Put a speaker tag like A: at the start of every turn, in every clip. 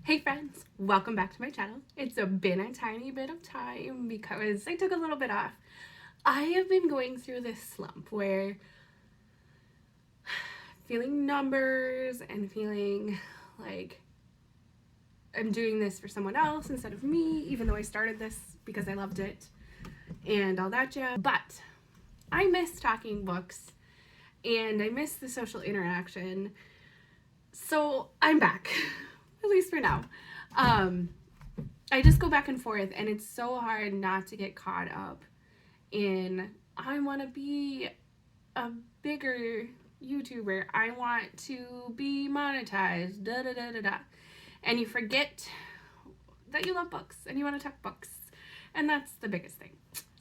A: Hey friends, welcome back to my channel. It's been a tiny bit of time because I took a little bit off. I have been going through this slump where feeling numbers and feeling like I'm doing this for someone else instead of me, even though I started this because I loved it and all that jazz. But I miss talking books and I miss the social interaction. So I'm back, at least for now. I just go back and forth, and it's so hard not to get caught up in, I want to be a bigger YouTuber. I want to be monetized, da da da da da. And you forget that you love books and you want to talk books. And that's the biggest thing.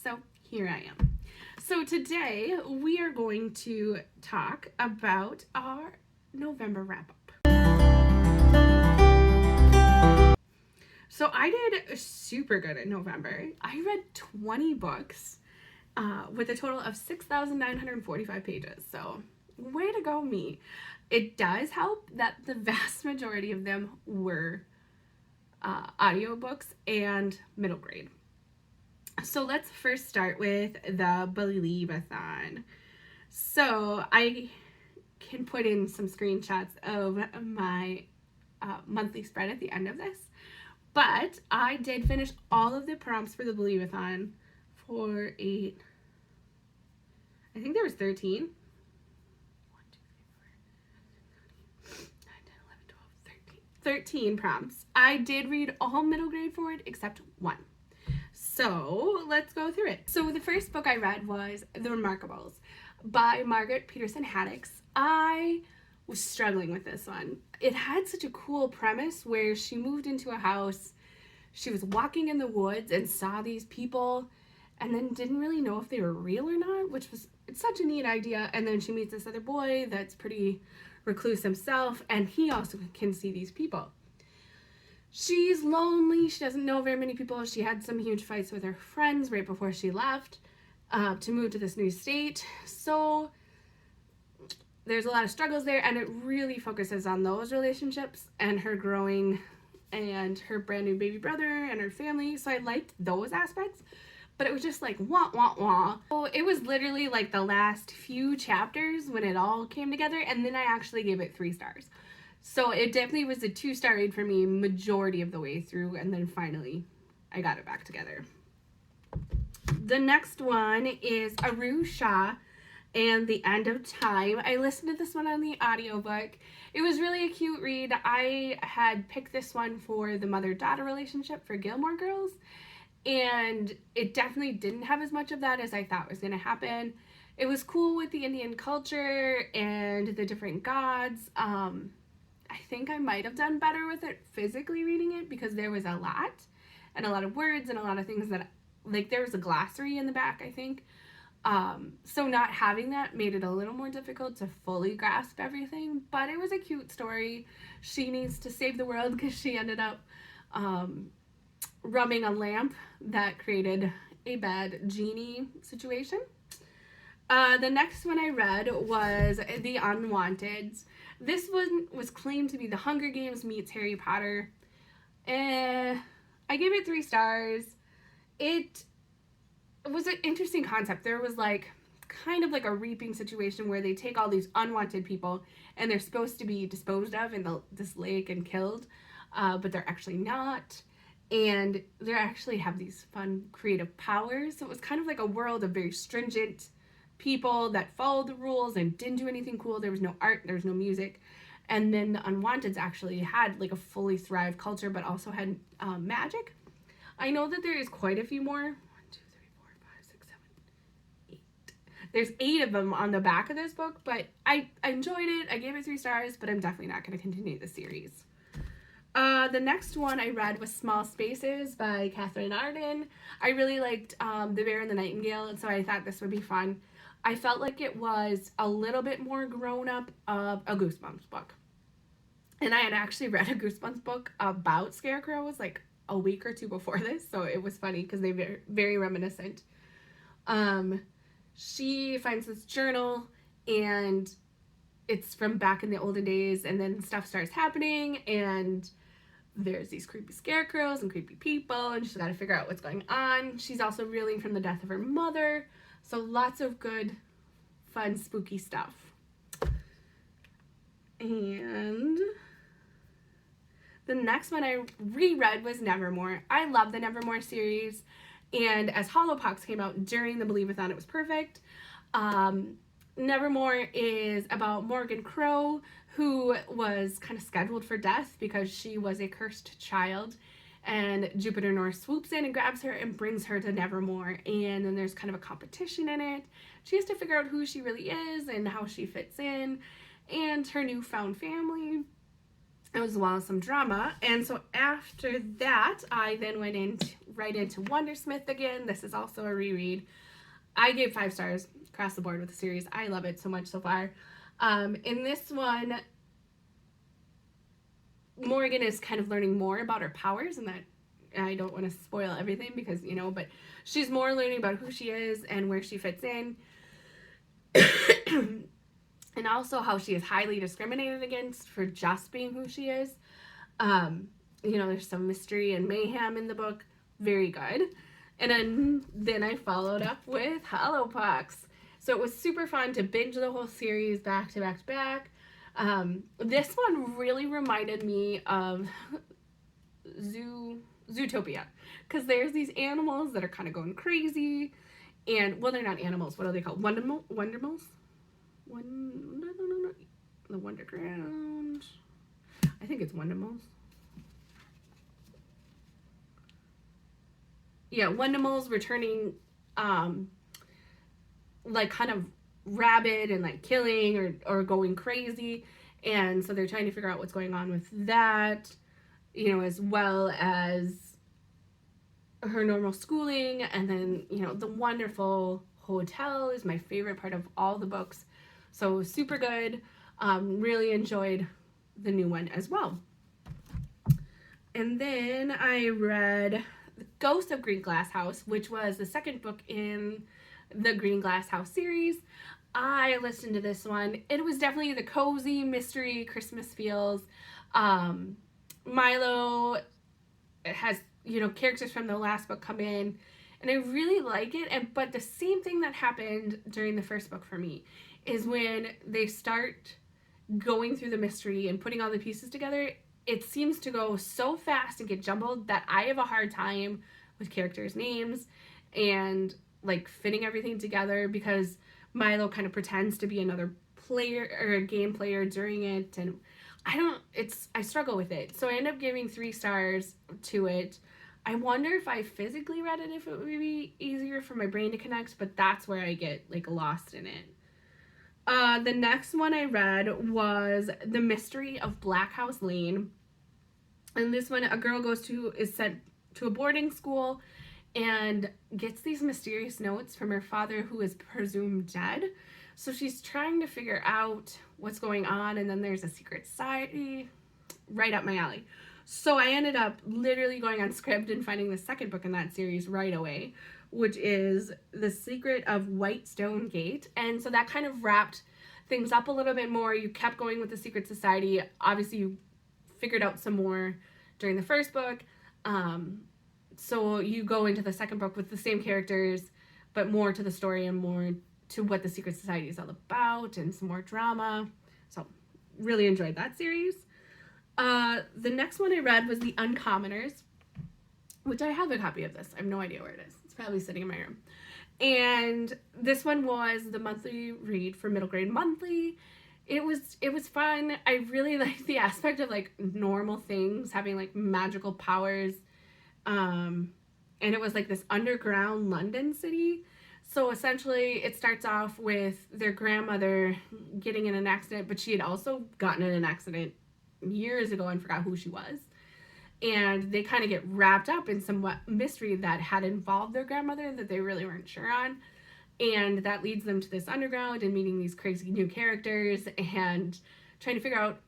A: So here I am. So today we are going to talk about our November wrap up. So I did super good in November. I read 20 books with a total of 6,945 pages. So way to go, me. It does help that the vast majority of them were audiobooks and middle grade. So let's first start with the Believe-a-thon. So I can put in some screenshots of my monthly spread at the end of this. But I did finish all of the prompts for the Believe-a-thon for I think there was 13. 1, 2, 3, 4, 5, 6, 7, 8, 9, 10, 11, 12, 13 prompts. I did read all middle grade for it except one. So let's go through it. So the first book I read was The Remarkables by Margaret Peterson Haddix. I was struggling with this one. It had such a cool premise where she moved into a house, she was walking in the woods and saw these people and then didn't really know if they were real or not, which was, it's such a neat idea. And then she meets this other boy that's pretty recluse himself, and he also can see these people. She's lonely, she doesn't know very many people. She had some huge fights with her friends right before she left to move to this new state. So there's a lot of struggles there, and it really focuses on those relationships and her growing and her brand new baby brother and her family. So I liked those aspects, but it was just like wah wah wah. So it was literally like the last few chapters when it all came together, and then I actually gave it 3 stars. So it definitely was a 2-star read for me majority of the way through, and then finally I got it back together. The next one is LaRue and The End of Time. I listened to this one on the audiobook. It was really a cute read. I had picked this one for the mother-daughter relationship for Gilmore Girls, and it definitely didn't have as much of that as I thought was going to happen. It was cool with the Indian culture and the different gods. I think I might have done better with it physically reading it because there was a lot of words and a lot of things that, like, there was a glossary in the back, I think. So not having that made it a little more difficult to fully grasp everything, but it was a cute story. She needs to save the world because she ended up rubbing a lamp that created a bad genie situation. The next one I read was The Unwanteds. This one was claimed to be the Hunger Games meets Harry Potter. I gave it 3 stars. It was an interesting concept. There was like kind of like a reaping situation where they take all these unwanted people and they're supposed to be disposed of in this lake and killed, but they're actually not. And they actually have these fun creative powers. So it was kind of like a world of very stringent people that followed the rules and didn't do anything cool. There was no art, there was no music. And then the Unwanteds actually had like a fully thrived culture, but also had magic. I know that there is quite a few more. 1, 2, 3, 4, 5, 6, 7, 8. There's 8 of them on the back of this book, but I enjoyed it. I gave it 3 stars, but I'm definitely not going to continue the series. The next one I read was Small Spaces by Catherine Arden. I really liked The Bear and the Nightingale, and so I thought this would be fun. I felt like it was a little bit more grown up of a Goosebumps book. And I had actually read a Goosebumps book about scarecrows like a week or 2 before this, so it was funny because they're very reminiscent. She finds this journal, and it's from back in the olden days, and then stuff starts happening, and there's these creepy scarecrows and creepy people, and she's got to figure out what's going on. She's also reeling from the death of her mother, so lots of good, fun, spooky stuff. And the next one I reread was Nevermore. I love the Nevermore series, and as Hollowpox came out during the Believe-a-thon, it was perfect. Nevermore is about Morgan Crow, who was kind of scheduled for death because she was a cursed child, and Jupiter North swoops in and grabs her and brings her to Nevermore, and then there's kind of a competition in it. She has to figure out who she really is and how she fits in, and her newfound family, as well as some drama. And so after that, I then went right into Wondersmith again. This is also a reread. I gave 5 stars across the board with the series. I love it so much so far. In this one, Morgan is kind of learning more about her powers, and that I don't want to spoil everything because, you know, but she's more learning about who she is and where she fits in. And also how she is highly discriminated against for just being who she is. You know, there's some mystery and mayhem in the book. Very good. And then I followed up with Hollowpox. So it was super fun to binge the whole series back to back to back. This one really reminded me of Zootopia, because there's these animals that are kind of going crazy, and, well, they're not animals. What are they called? Wondermals? The Wonderground. I think it's Wondermals. Yeah, Wondermals returning, like, kind of rabid and, like, killing or going crazy. And so they're trying to figure out what's going on with that, you know, as well as her normal schooling. And then, you know, the wonderful hotel is my favorite part of all the books. So super good. Really enjoyed the new one as well. And then I read The Ghost of Green Glass House, which was the second book in the Green Glass House series. I listened to this one. It was definitely the cozy mystery Christmas feels. Milo has, you know, characters from the last book come in, and I really like it. But the same thing that happened during the first book for me is when they start going through the mystery and putting all the pieces together, it seems to go so fast and get jumbled that I have a hard time with characters' names and, like, fitting everything together, because Milo kind of pretends to be another player or a game player during it, and I struggle with it. So I end up giving 3 stars to it. I wonder if I physically read it, if it would be easier for my brain to connect, but that's where I get, like, lost in it. The next one I read was The Mystery of Black House Lane. And this one, a girl is sent to a boarding school and gets these mysterious notes from her father, who is presumed dead. So she's trying to figure out what's going on, and then there's a secret society. Right up my alley. So I ended up literally going on Scribd and finding the second book in that series right away, which is The Secret of Whitestone Gate. And so that kind of wrapped things up a little bit more. You kept going with the secret society. Obviously, you figured out some more during the first book. So you go into the second book with the same characters, but more to the story and more to what the secret society is all about, and some more drama. So really enjoyed that series. The next one I read was The Uncommoners, which I have a copy of this. I have no idea where it is. It's probably sitting in my room. And this one was the monthly read for Middle Grade Monthly. It was fun. I really liked the aspect of, like, normal things having, like, magical powers. And it was, like, this underground London city. So essentially it starts off with their grandmother getting in an accident, but she had also gotten in an accident years ago and forgot who she was. And they kind of get wrapped up in some mystery that had involved their grandmother that they really weren't sure on. And that leads them to this underground and meeting these crazy new characters and trying to figure out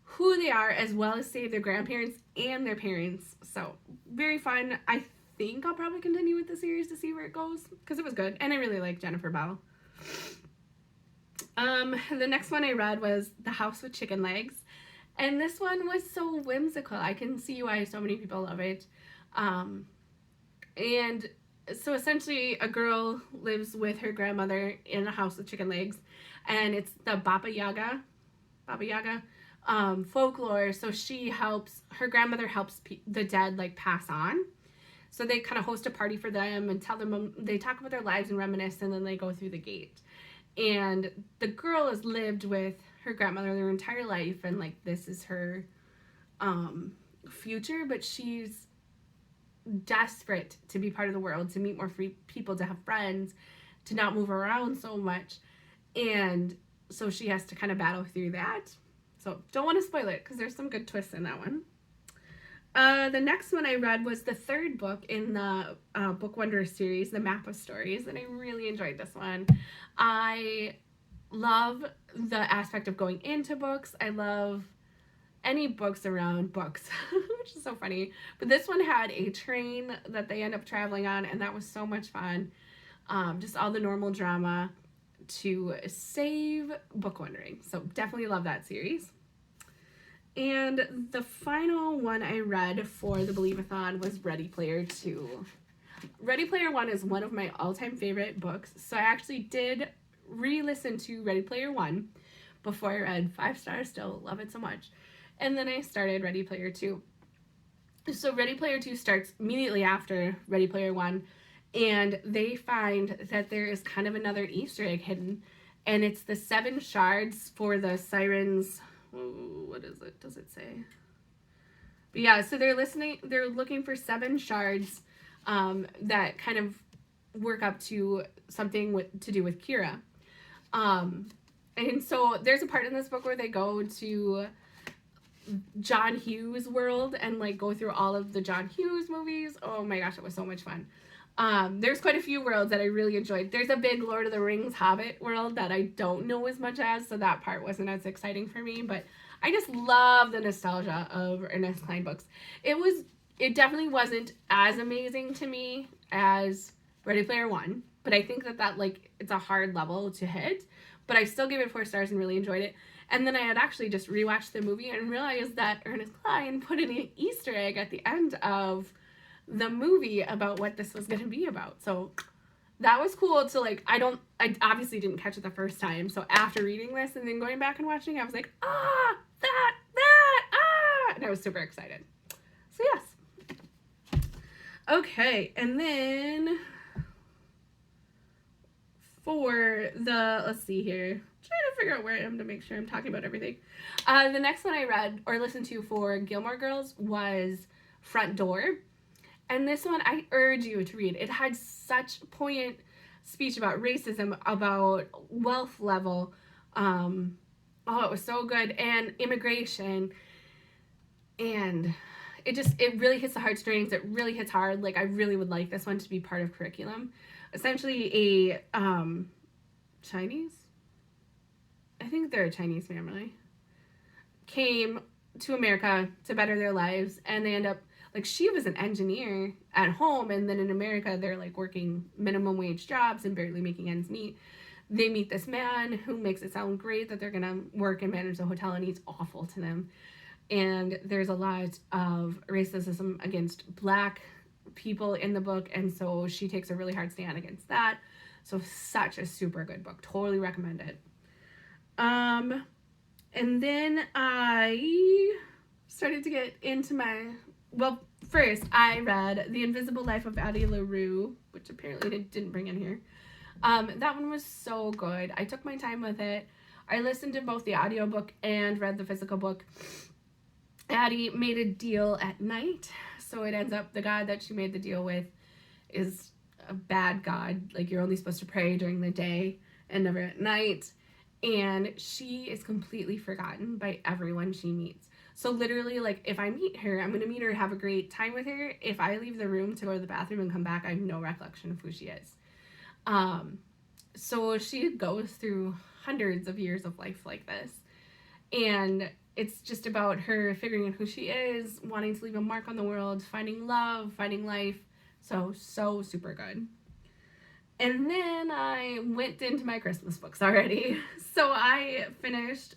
A: who they are, as well as save their grandparents and their parents. So very fun. I think I'll probably continue with the series to see where it goes, because it was good. And I really like Jennifer Bell. The next one I read was The House with Chicken Legs. And this one was so whimsical. I can see why so many people love it. And so essentially, a girl lives with her grandmother in a house with chicken legs, and it's the Baba Yaga folklore. So her grandmother helps the dead like pass on. So they kind of host a party for them and tell them, they talk about their lives and reminisce, and then they go through the gate. And the girl has lived with her grandmother their entire life, and like this is her future, but she's desperate to be part of the world, to meet more free people, to have friends, to not move around so much. And so she has to kind of battle through that. So don't want to spoil it because there's some good twists in that one. The next one I read was the third book in the Book Wonders series, The Map of Stories, and I really enjoyed this one. I love the aspect of going into books. I love any books around books, which is so funny. But this one had a train that they end up traveling on, and that was so much fun. Just all the normal drama to save book wondering. So definitely love that series. And the final one I read for the Believe-a-thon was Ready Player 2. Ready Player 1 is one of my all-time favorite books, so I actually did re-listen to Ready Player 1 before I read 5 stars, still love it so much. And then I started Ready Player 2. So Ready Player 2 starts immediately after Ready Player 1, and they find that there is kind of another Easter egg hidden, and it's the 7 shards for the sirens. What is it? Does it say? But yeah, so they're looking for 7 shards that kind of work up to something to do with Kira. And so there's a part in this book where they go to John Hughes world and like go through all of the John Hughes movies. Oh my gosh, it was so much fun. There's quite a few worlds that I really enjoyed. There's a big Lord of the Rings Hobbit world that I don't know as much as, so that part wasn't as exciting for me, but I just love the nostalgia of Ernest Cline books. It definitely wasn't as amazing to me as Ready Player 1, but I think that like it's a hard level to hit, but I still gave it 4 stars and really enjoyed it. And then I had actually just rewatched the movie and realized that Ernest Cline put an Easter egg at the end of the movie about what this was going to be about. So that was cool to like, I obviously didn't catch it the first time. So after reading this and then going back and watching, I was like, that, and I was super excited. So yes. Okay. And then for let's see here, trying to figure out where I am to make sure I'm talking about everything. The next one I read or listened to for Gilmore Girls was Front Door. And this one, I urge you to read. It had such poignant speech about racism, about wealth level. It was so good. And immigration. And it really hits the heartstrings. It really hits hard. Like, I really would like this one to be part of curriculum. Essentially a Chinese? I think they're a Chinese family. Came to America to better their lives. And they end up, like, she was an engineer at home, and then in America, they're, like, working minimum wage jobs and barely making ends meet. They meet this man who makes it sound great that they're going to work and manage the hotel, and he's awful to them. And there's a lot of racism against Black people in the book, and so she takes a really hard stand against that. So such a super good book. Totally recommend it. And then I started to get into first, I read The Invisible Life of Addie LaRue, which apparently they didn't bring in here. That one was so good. I took my time with it. I listened to both the audiobook and read the physical book. Addie made a deal at night, so it ends up the god that she made the deal with is a bad god. Like, you're only supposed to pray during the day and never at night. And she is completely forgotten by everyone she meets. So literally, like, if I meet her, I'm going to meet her, have a great time with her. If I leave the room to go to the bathroom and come back, I have no recollection of who she is. So she goes through hundreds of years of life like this. And it's just about her figuring out who she is, wanting to leave a mark on the world, finding love, finding life. So super good. And then I went into my Christmas books already. So I finished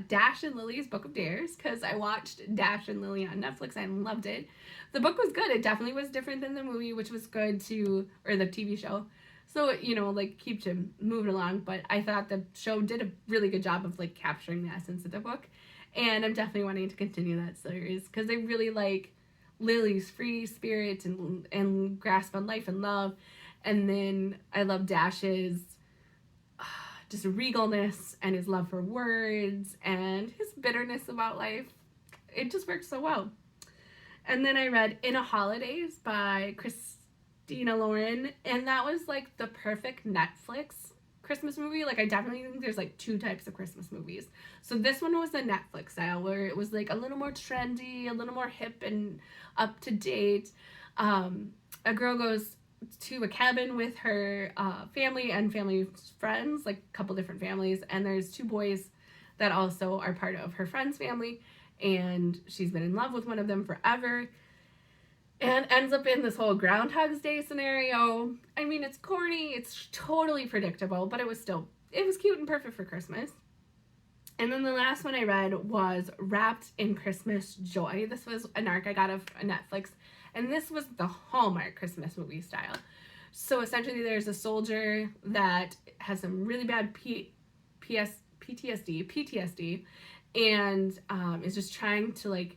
A: Dash and Lily's Book of Dares because I watched Dash and Lily on Netflix and loved it. The book was good. It definitely was different than the movie, which was good too, or the TV show. So, you know, like, keeps you moving along. But I thought the show did a really good job of, like, capturing the essence of the book. And I'm definitely wanting to continue that series because I really like Lily's free spirit and grasp on life and love. And then I love Dash's just regalness and his love for words and his bitterness about life. It just works so well. And then I read In a Holidays by Christina Lauren, and that was like the perfect Netflix Christmas movie. Like, I definitely think there's like two types of Christmas movies. So this one was the Netflix style where it was like a little more trendy, a little more hip and up to date. A girl goes to a cabin with her family and family friends, like a couple different families, and there's two boys that also are part of her friend's family, and she's been in love with one of them forever and ends up in this whole Groundhog's Day scenario. I mean, it's corny, it's totally predictable, but it was cute and perfect for Christmas. And then the last one I read was Wrapped in Christmas Joy. This was an arc I got of Netflix, and this was the Hallmark Christmas movie style. So essentially there's a soldier that has some really bad PTSD, and is just trying to, like,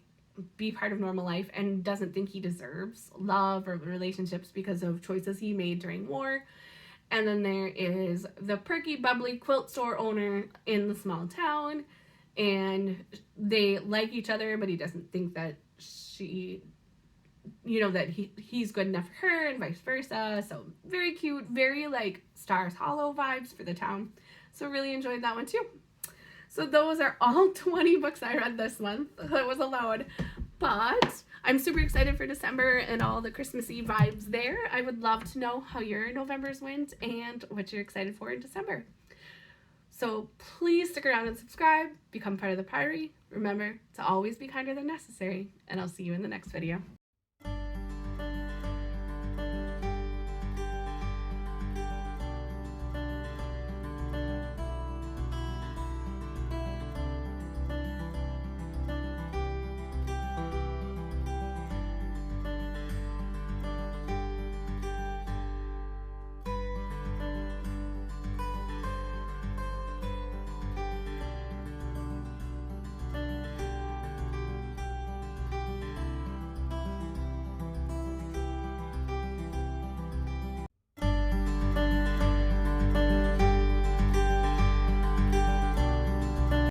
A: be part of normal life and doesn't think he deserves love or relationships because of choices he made during war. And then there is the perky, bubbly quilt store owner in the small town, and they like each other, but he doesn't think that she, you know, that he's good enough for her, and vice versa. So very cute, very like Stars Hollow vibes for the town. So really enjoyed that one too. So those are all 20 books I read this month. That was a load. But I'm super excited for December and all the Christmassy vibes there. I would love to know how your Novembers went and what you're excited for in December. So please stick around and subscribe, become part of the Priory. Remember to always be kinder than necessary, and I'll see you in the next video.